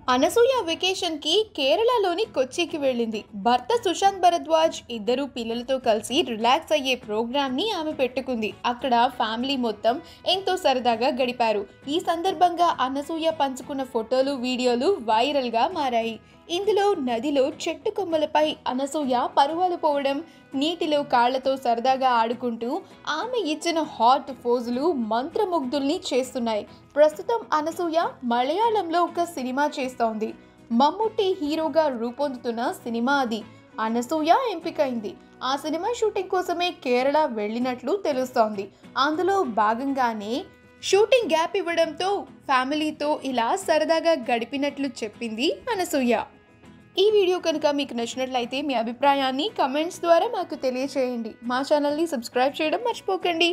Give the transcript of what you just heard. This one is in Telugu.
అనసూయ వెకేషన్‌కి కేరళలోని కొచ్చికి వెళ్ళింది. భర్త సుశాంత్ భరద్వాజ్ ఇద్దరు పిల్లలతో కలిసి రిలాక్స్ అయ్యే ప్రోగ్రామ్‌ని ఆమె పెట్టుకుంది. అక్కడ ఫ్యామిలీ మొత్తం ఎంతో సరదాగా గడిపారు. ఈ సందర్భంగా అనసూయ పంచుకున్న ఫోటోలు, వీడియోలు వైరల్‌గా మారాయి. ఇందులో నదిలో చెట్టు కొమ్మలపై అనసూయ పరువాలు పోవడం, నీటిలో కాళ్లతో సరదాగా ఆడుకుంటూ ఆమె ఇచ్చిన హాట్ పోజులు మంత్రముగ్ధుల్ని చేస్తున్నాయి. ప్రస్తుతం అనసూయ మలయాళంలో ఒక సినిమా చేస్తోంది. మమ్ముట్టి హీరోగా రూపొందుతున్న సినిమా అది. అనసూయ ఎంపికైంది. ఆ సినిమా షూటింగ్ కోసమే కేరళ వెళ్ళినట్లు తెలుస్తోంది. అందులో భాగంగానే షూటింగ్ గ్యాప్ ఇవ్వడంతో ఫ్యామిలీతో ఇలా సరదాగా గడిపినట్లు చెప్పింది అనసూయ. ఈ వీడియో కనుక మీకు నచ్చినట్లయితే మీ అభిప్రాయాన్ని కమెంట్స్ ద్వారా మాకు తెలియచేయండి. మా ఛానల్ని సబ్స్క్రైబ్ చేయడం మర్చిపోకండి.